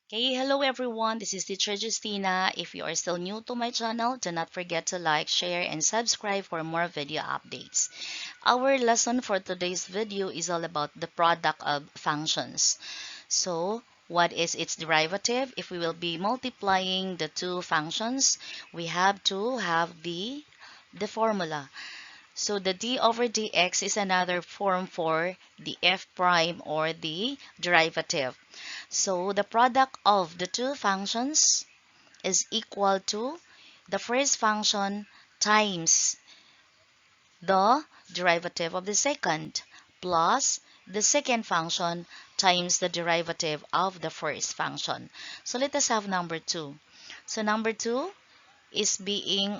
Okay, hello everyone. This is Teacher Justina. If you are still new to my channel, do not forget to like, share, and subscribe for more video updates. Our lesson for today's video is all about the product of functions. So, what is its derivative? If we will be multiplying the two functions, we have to have the formula. So the d over dx is another form for the f prime or the derivative. So the product of the two functions is equal to the first function times the derivative of the second plus the second function times the derivative of the first function. So let us have number 2. So number 2 is being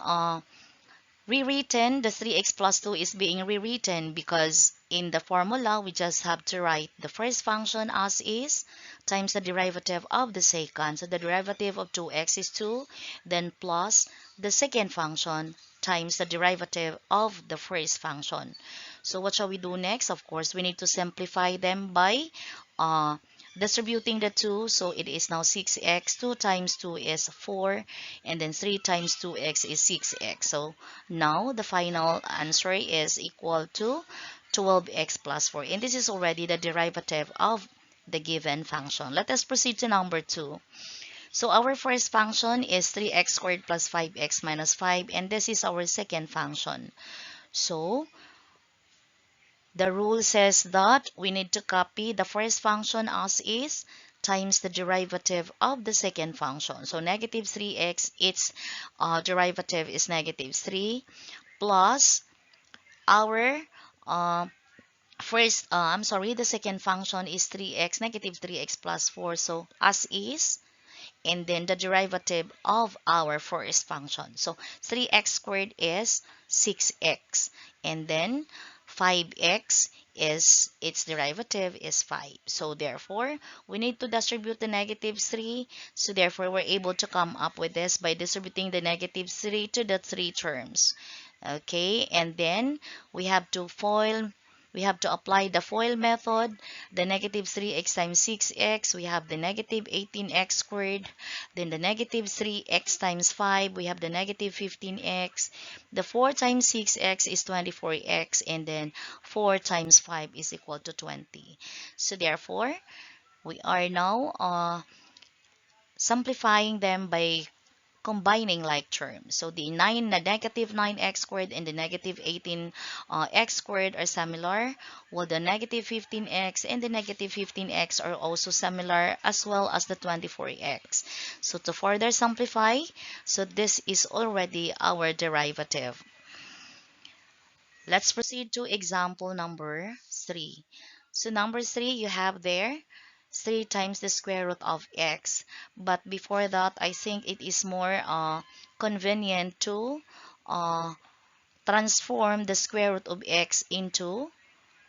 rewritten. The 3x plus 2 is being rewritten because in the formula we just have to write the first function as is times the derivative of the second. So the derivative of 2x is 2, then plus the second function times the derivative of the first function. So what shall we do next? Of course, we need to simplify them by uh, distributing the 2. So it is now 6x. 2 times 2 is 4, and then 3 times 2x is 6x. So now the final answer is equal to 12x plus 4. And this is already the derivative of the given function. Let us proceed to number 2. So our first function is 3x squared plus 5x minus 5, and this is our second function. So the rule says that we need to copy the first function as is times the derivative of the second function. So negative 3x, its derivative is negative 3 plus our uh, the second function is 3x, negative 3x plus 4. So as is, and then the derivative of our first function. So 3x squared is 6x, and then 5x is its derivative is 5. So therefore, we need to distribute the negative 3. So therefore, we're able to come up with this by distributing the negative 3 to the 3 terms. Okay, and then we have to apply the FOIL method. The negative 3x times 6x, we have the negative 18x squared. Then the negative 3x times 5, we have the negative 15x. The 4 times 6x is 24x, and then 4 times 5 is equal to 20. So therefore, we are now simplifying them by combining like terms. So the negative 9x squared and the negative 18 x squared are similar, while the negative 15x and the negative 15x are also similar, as well as the 24x. So to further simplify, so this is already our derivative. Let's proceed to example number 3. So number 3, you have there 3 times the square root of x. But before that, I think it is more convenient to uh, transform the square root of x into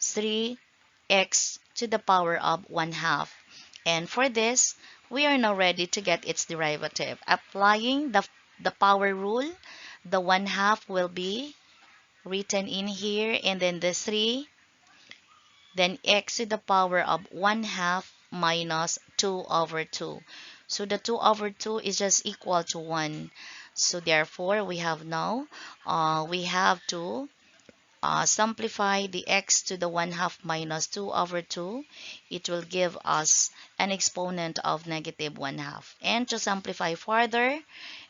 3x to the power of 1 half. And for this, we are now ready to get its derivative. Applying the power rule, the 1 half will be written in here, and then the 3, then x to the power of 1 half minus 2 over 2. So the 2 over 2 is just equal to 1. So therefore, we have now, we have to simplify the x to the 1 half minus 2 over 2. It will give us an exponent of negative 1 half. And to simplify further,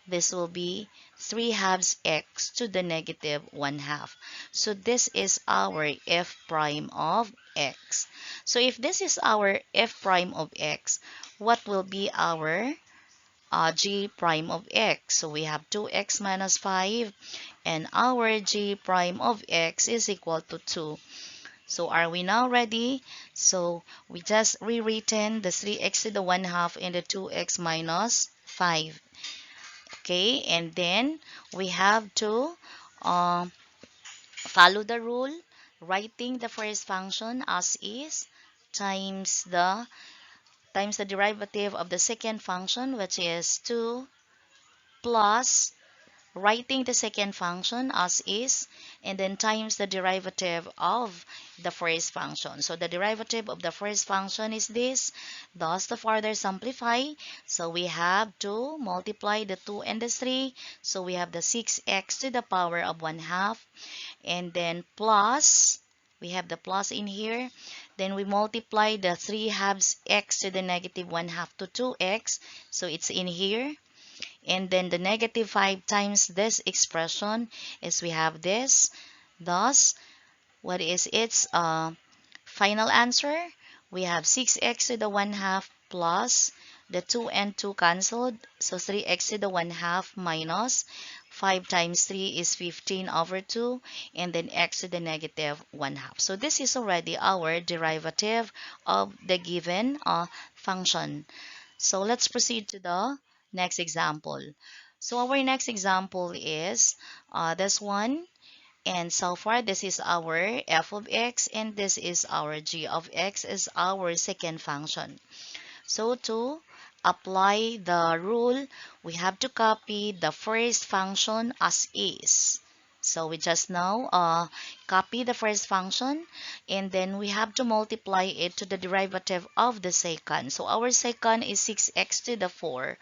this will be 3 halves x to the negative 1 half. So this is our f prime of x. So if this is our f prime of x, what will be our g prime of x? So we have 2x minus 5, and our g prime of x is equal to 2. So are we now ready? So we just rewritten the 3x to the 1 half and the 2x minus 5. Okay, and then we have to follow the rule, writing the first function as is times the derivative of the second function, which is 2 plus writing the second function as is, and then times the derivative of the first function. So the derivative of the first function is this. Thus, to further simplify, so we have to multiply the 2 and the 3. So we have the 6x to the power of 1/2, and then plus, we have the plus in here. Then we multiply the 3 halves x to the negative 1/2 to 2x. So it's in here. And then the negative 5 times this expression is we have this. Thus, what is its final answer? We have 6x to the 1/2 plus the 2 and 2 cancelled. So 3x to the 1/2 minus 5 times 3 is 15 over 2, and then x to the negative 1/2. So this is already our derivative of the given function. So let's proceed to the next example. So our next example is this one. And so far, this is our f of x, and this is our g of x is our second function. So to apply the rule, we have to copy the first function as is. So we just now copy the first function, and then we have to multiply it to the derivative of the second. So our second is 6x to the 4.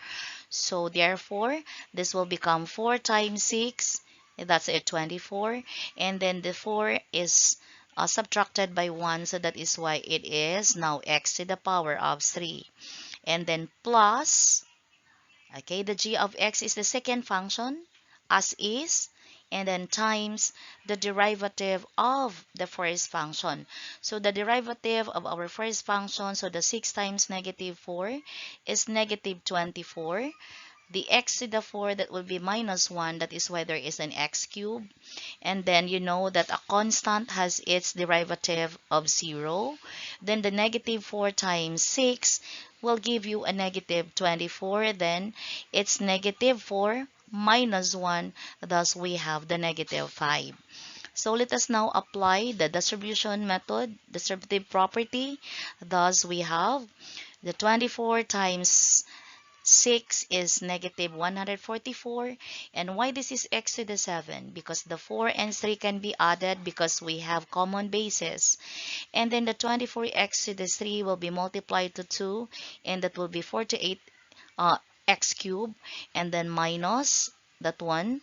So therefore, this will become 4 times 6. That's a 24. And then the 4 is subtracted by 1. So that is why it is now x to the power of 3. And then plus, okay, the g of x is the second function as is. And then times the derivative of the first function. So the derivative of our first function, so the 6 times negative 4 is negative 24. The x to the 4, that will be minus 1. That is why there is an x cube. And then you know that a constant has its derivative of 0. Then the negative 4 times 6 will give you a negative 24. Then it's negative 4 minus 1. Thus we have the negative 5. So let us now apply the distribution method, distributive property. Thus we have the 24 times 6 is negative 144. And why this is x to the 7? Because the 4 and 3 can be added because we have common bases. And then the 24x to the 3 will be multiplied to 2, and that will be 48 x cubed, and then minus that one,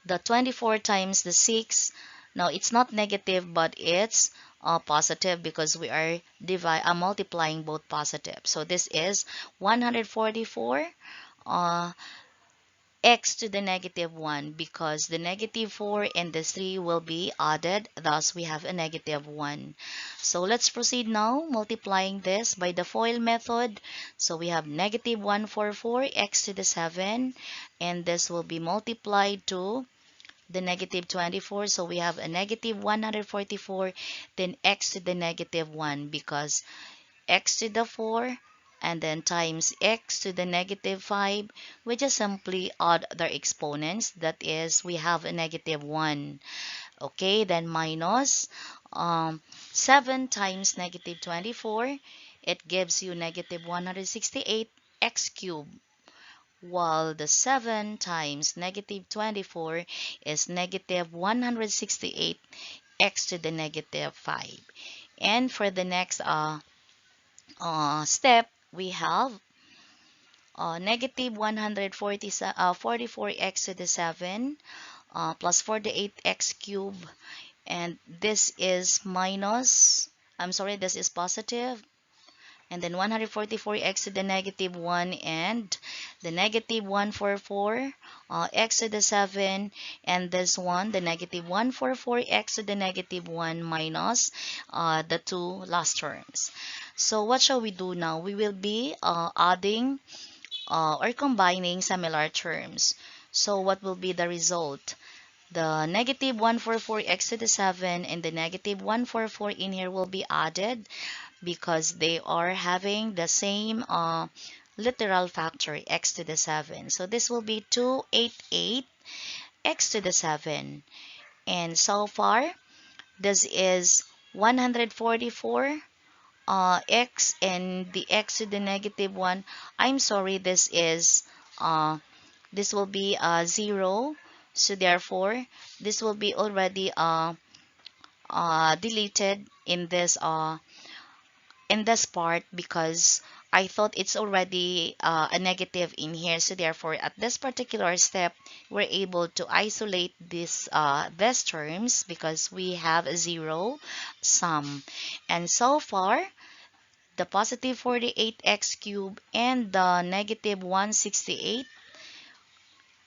the 24 times the 6. Now it's not negative, but it's positive because we are multiplying both positive. So this is 144 uh, x to the negative 1, because the negative 4 and the 3 will be added. Thus we have a negative 1. So let's proceed now multiplying this by the FOIL method. So we have negative 144 x to the 7, and this will be multiplied to the negative 24. So we have a negative 144, then x to the negative 1, because x to the 4 and then times x to the negative 5. We just simply add their exponents. That is, we have a negative 1. Okay, then minus 7 times negative 24. It gives you negative 168 x cubed, while the 7 times negative 24 is negative 168 x to the negative 5. And for the next step, we have negative 44x to the 7 plus 48x cubed, and this is minus, I'm sorry, this is positive, and then 144x to the negative 1, and the negative 144 x to the 7, and this one, the negative 144x to the negative 1 minus the two last terms. So what shall we do now? We will be adding or combining similar terms. So what will be the result? The negative 144x to the 7 and the negative 144 in here will be added because they are having the same literal factor, x to the 7. So this will be 288 x to the 7. And so far, this is 144 x, and the x to the negative 1. I'm sorry, this is this will be 0. So therefore, this will be already deleted in this part, because I thought it's already a negative in here. So therefore, at this particular step, we're able to isolate these terms because we have a zero sum. And so far, the positive 48x cubed and the negative 168,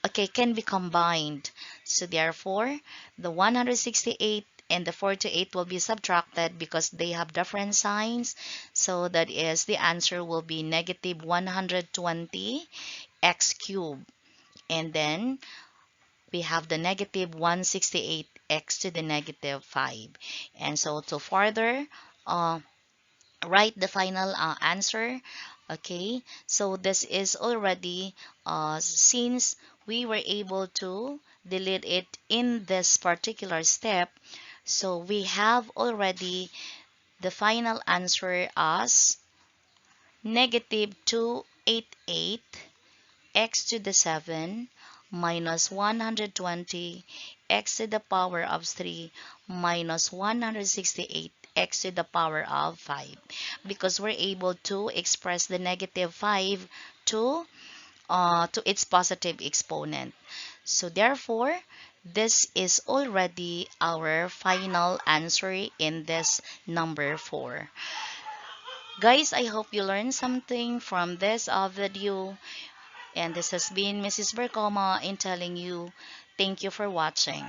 okay, can be combined. So therefore, the 168 and the 48 will be subtracted because they have different signs. So that is, the answer will be negative 120 x cubed. And then we have the negative 168 x to the negative 5. And so to further uh, write the final answer. Okay, so this is already since we were able to delete it in this particular step, so we have already the final answer as negative 288 x to the 7 minus 120 x to the power of 3 minus 168 x to the power of 5, because we're able to express the negative 5 to its positive exponent. So therefore, this is already our final answer in this number 4. Guys, I hope you learned something from this video. And this has been Mrs. Bercoma in telling you thank you for watching.